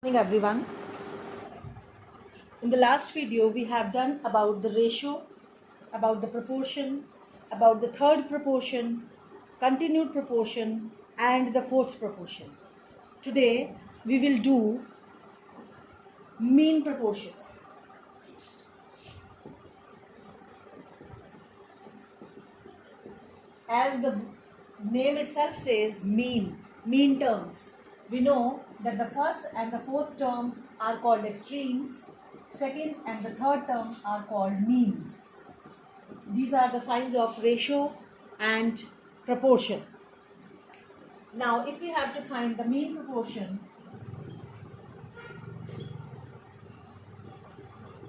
Morning everyone. In the last video we have done about the ratio, about the proportion, about the third proportion, continued proportion and the fourth proportion. Today we will do mean proportion. As the name itself says, mean terms. We know that the first and the fourth term are called extremes, second and the third term are called means. These are the signs of ratio and proportion. Now, if we have to find the mean proportion,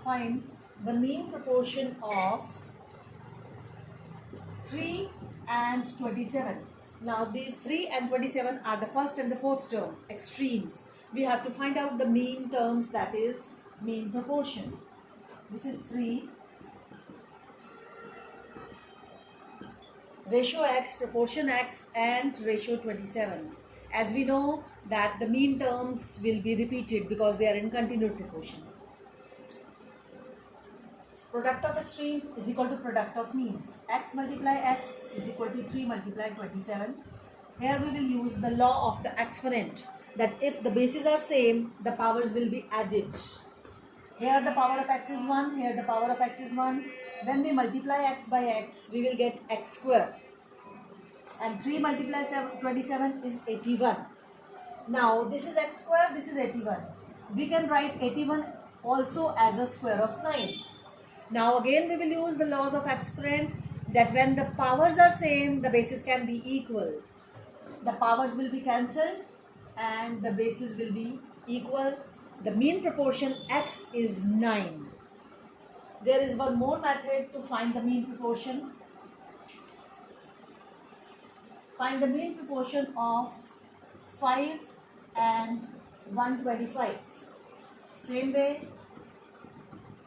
find the mean proportion of 3 and 27. Now these 3 and 27 are the first and the fourth term, extremes. We have to find out the mean terms, that is mean proportion. This is 3, ratio x, proportion x and ratio 27. As we know that the mean terms will be repeated because they are in continued proportion. Product of extremes is equal to product of means. X multiply x is equal to 3 multiply 27. Here we will use the law of the exponent, that if the bases are same, the powers will be added. Here the power of x is 1, here the power of x is 1. When we multiply x by x, we will get x square. And 3 multiply 27 is 81. Now this is x square, this is 81. We can write 81 also as a square of 9. Now again we will use the laws of exponent, that when the powers are same, the bases can be equal. The powers will be cancelled and the bases will be equal. The mean proportion x is 9. There is one more method to find the mean proportion. Find the mean proportion of 5 and 125. Same way,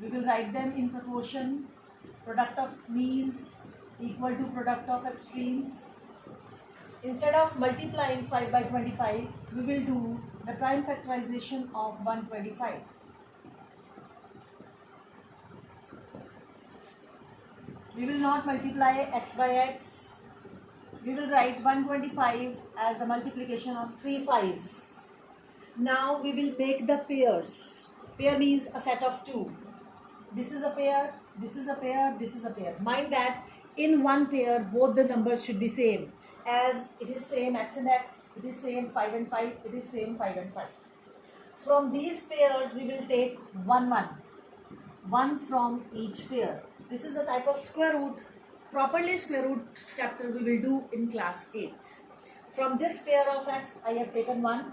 we will write them in proportion. Product of means equal to product of extremes. Instead of multiplying 5 by 25, we will do the prime factorization of 125. We will not multiply x by x. We will write 125 as the multiplication of 3 5s. Now we will make the pairs. Pair means a set of 2. This is a pair, this is a pair, this is a pair. Mind that in one pair both the numbers should be same. As it is same x and x, it is same 5 and 5, it is same 5 and 5. From these pairs we will take 1 from each pair. This is a type of square root. Properly square root chapter we will do in class 8. From this pair of x I have taken 1.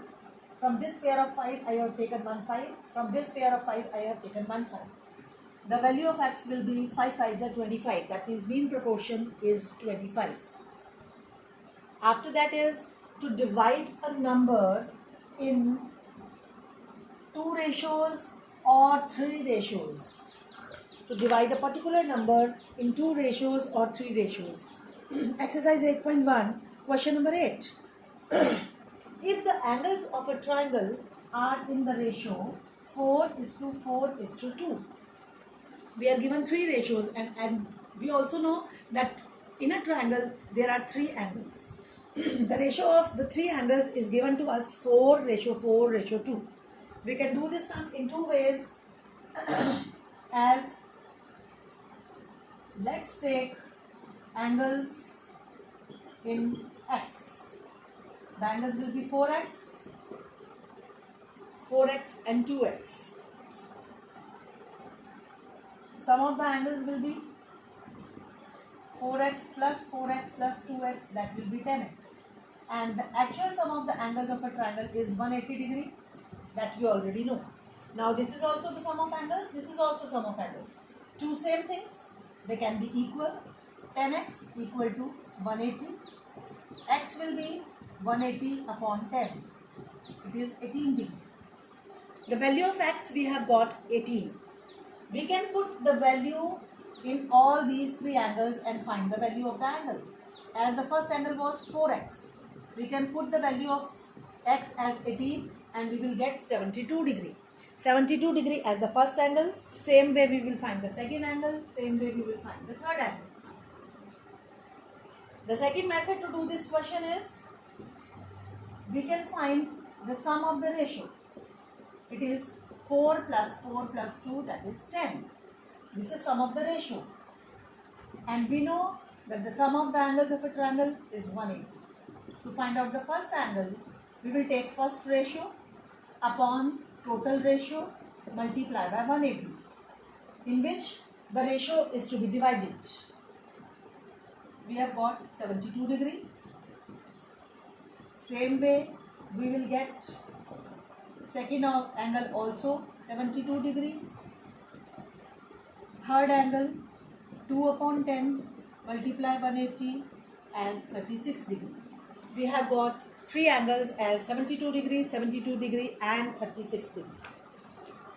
From this pair of 5 I have taken 1 5. From this pair of 5 I have taken 1 5. The value of x will be 5 5s are 25. That means mean proportion is 25. After that is to divide a number in 2 ratios or 3 ratios. To divide a particular number in 2 ratios or 3 ratios. Exercise 8.1, question number 8. If the angles of a triangle are in the ratio 4:4:2. We are given 3 ratios and we also know that in a triangle there are 3 angles. The ratio of the 3 angles is given to us 4:4:2. We can do this sum in 2 ways. As let's take angles in x. The angles will be 4x and 2x. Sum of the angles will be 4x plus 2x, that will be 10x. And the actual sum of the angles of a triangle is 180 degree, that you already know. Now this is also the sum of angles, this is also sum of angles. Two same things, they can be equal. 10x equal to 180. X will be 180 upon 10. It is 18 degree. The value of x we have got 18. We can put the value in all these 3 angles and find the value of the angles. As the first angle was 4x, we can put the value of x as 18 and we will get 72 degree. 72 degree as the first angle. Same way we will find the second angle. Same way we will find the third angle. The second method to do this question is, we can find the sum of the ratio. It is 4 plus 4 plus 2, that is 10. This is sum of the ratio. And we know that the sum of the angles of a triangle is 180. To find out the first angle, we will take first ratio upon total ratio multiply by 180, in which the ratio is to be divided. We have got 72 degree. Same way we will get second angle also 72 degree. Third angle 2 upon 10 multiply 180 as 36 degree. We have got three angles as 72 degree, 72 degree and 36 degree.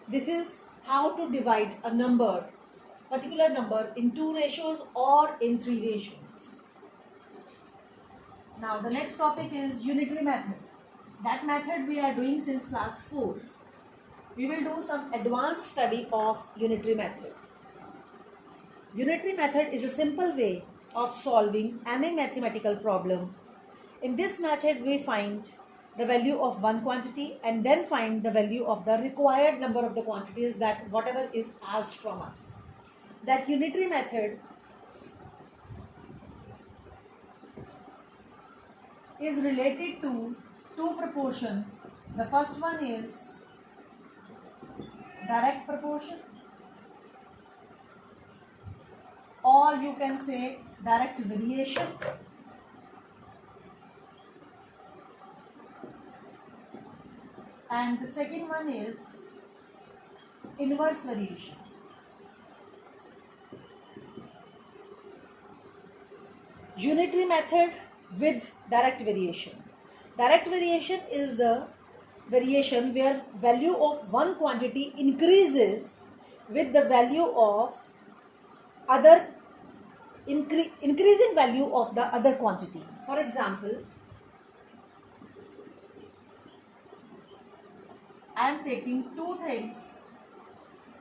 This is how to divide a number, particular number, in 2 ratios or in 3 ratios. Now the next topic is unitary method. That method we are doing since class 4. We will do some advanced study of unitary method. Unitary method is a simple way of solving any mathematical problem. In this method we find the value of one quantity and then find the value of the required number of the quantities, that whatever is asked from us. That unitary method is related to two proportions. The first one is direct proportion, or you can say direct variation. And the second one is inverse variation. Unitary method with direct variation. Direct variation is the variation where value of one quantity increases with the value of other increasing value of the other quantity. For example, I am taking two things,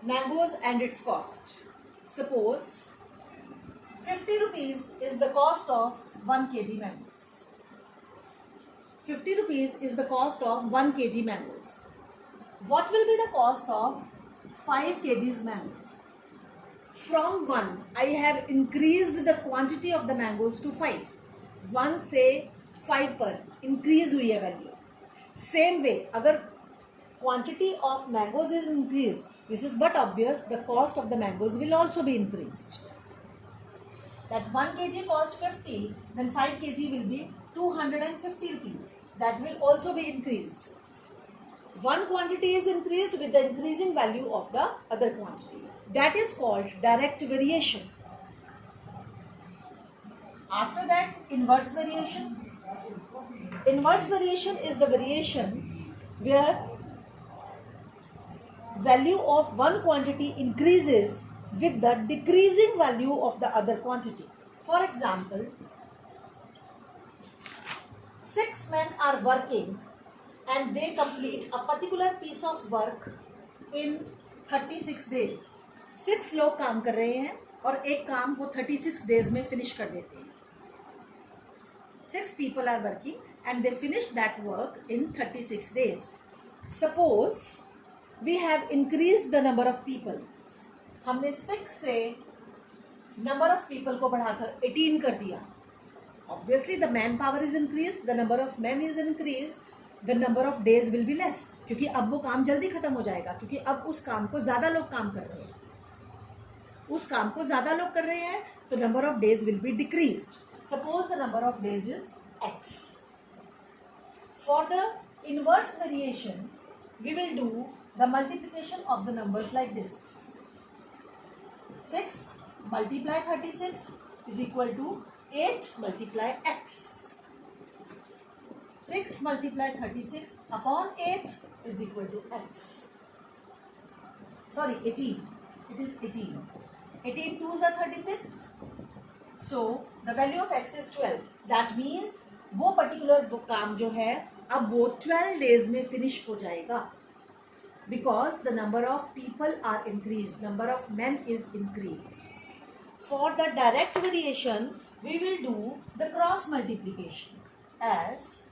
mangoes and its cost. Suppose 50 rupees is the cost of 1 kg mangoes. 50 rupees is the cost of 1 kg mangoes. What will be the cost of 5 kgs mangoes? From 1, I have increased the quantity of the mangoes to 5. 1 से 5 पर increase हुई है value. Same way, अगर quantity of mangoes is increased, this is but obvious, the cost of the mangoes will also be increased. That 1 kg cost 50, then 5 kg will be 250 rupees. That will also be increased. One quantity is increased with the increasing value of the other quantity. That is called direct variation. After that, inverse variation. Inverse variation is the variation where value of one quantity increases with the decreasing value of the other quantity. For example, 6 men are working and they complete a particular piece of work in 36 days. 6 लोग काम कर रहे हैं और एक काम वो 36 days में finish कर देते हैं. 6 people are working and they finish that work in 36 days. Suppose we have increased the number of people. हमने 6 से number of people को बढ़ाकर 18 कर दिया. Obviously the manpower is increased, the number of men is increased, the number of days will be less. क्योंकि अब वो काम जल्दी खत्म हो जाएगा, क्योंकि अब उस काम को ज़्यादा लोग काम कर रहे हैं. उस काम को ज़्यादा लोग कर रहे हैं, तो number of days will be decreased. Suppose the number of days is x. For the inverse variation, we will do the multiplication of the numbers like this. 6 multiply 36 is equal to 8 multiply x. 6 multiply 36 upon 8 is equal to x. Sorry, 18. It is 18. 18 2s are 36. So the value of x is 12. That means वो particular वो काम जो है अब वो 12 days में finish हो जाएगा, because the number of people are increased, number of men is increased. For the direct variation, we will do the cross multiplication, as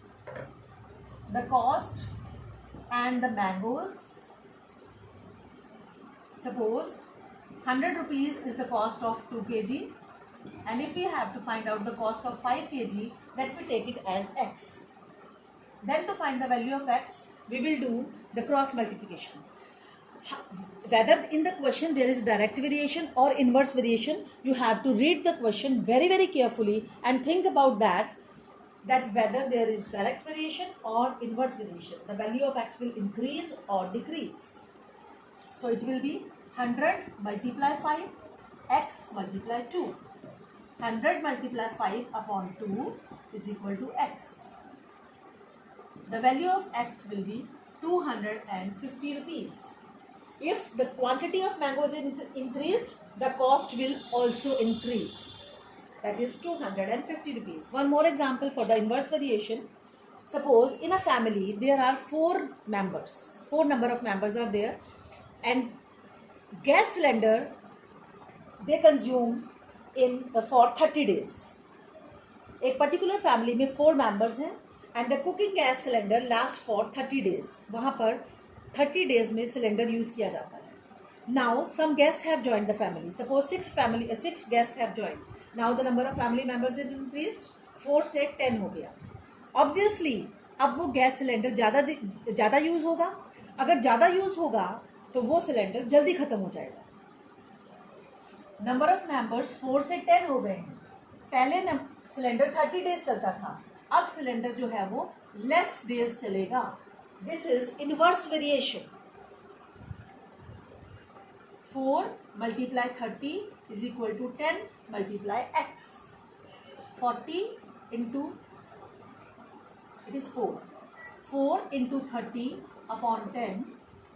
the cost and the mangoes. Suppose 100 rupees is the cost of 2 kg, and if we have to find out the cost of 5 kg, that we take it as x. Then to find the value of x, we will do the cross multiplication. Whether in the question there is direct variation or inverse variation, you have to read the question very, very carefully and think about that whether there is direct variation or inverse variation, the value of x will increase or decrease. So it will be 100 multiply 5, x multiply 2. 100 multiply 5 upon 2 is equal to x. The value of x will be 250 rupees. If the quantity of mangoes is increased, the cost will also increase. That is 250 rupees. One more example for the inverse variation. Suppose in a family there are 4 members. 4 number of members are there, and gas cylinder they consume for 30 days. एक particular family में 4 members हैं, and the cooking gas cylinder lasts for 30 days. वहाँ पर 30 days में cylinder use किया जाता है. Now some guests have joined the family. Suppose 6 guests have joined. Now the number of family members is increased. 4 से 10 हो गया. Obviously अब वो गैस सिलेंडर ज़्यादा यूज़ होगा. अगर ज़्यादा यूज़ होगा तो वो सिलेंडर जल्दी ख़त्म हो जाएगा. नंबर ऑफ मेंबर्स 4 से 10 हो गए हैं. पहले सिलेंडर 30 डेज चलता था, अब सिलेंडर जो है वो लेस डेज चलेगा. This is inverse variation. 4 multiply 30 is equal to 10 multiply x. 40 into, it is 4. 4 into 30 upon 10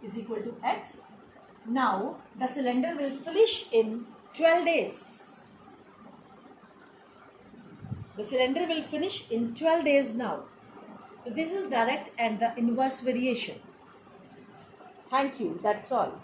is equal to x. Now the cylinder will finish in 12 days. The cylinder will finish in 12 days now. So this is direct and the inverse variation. Thank you. That's all.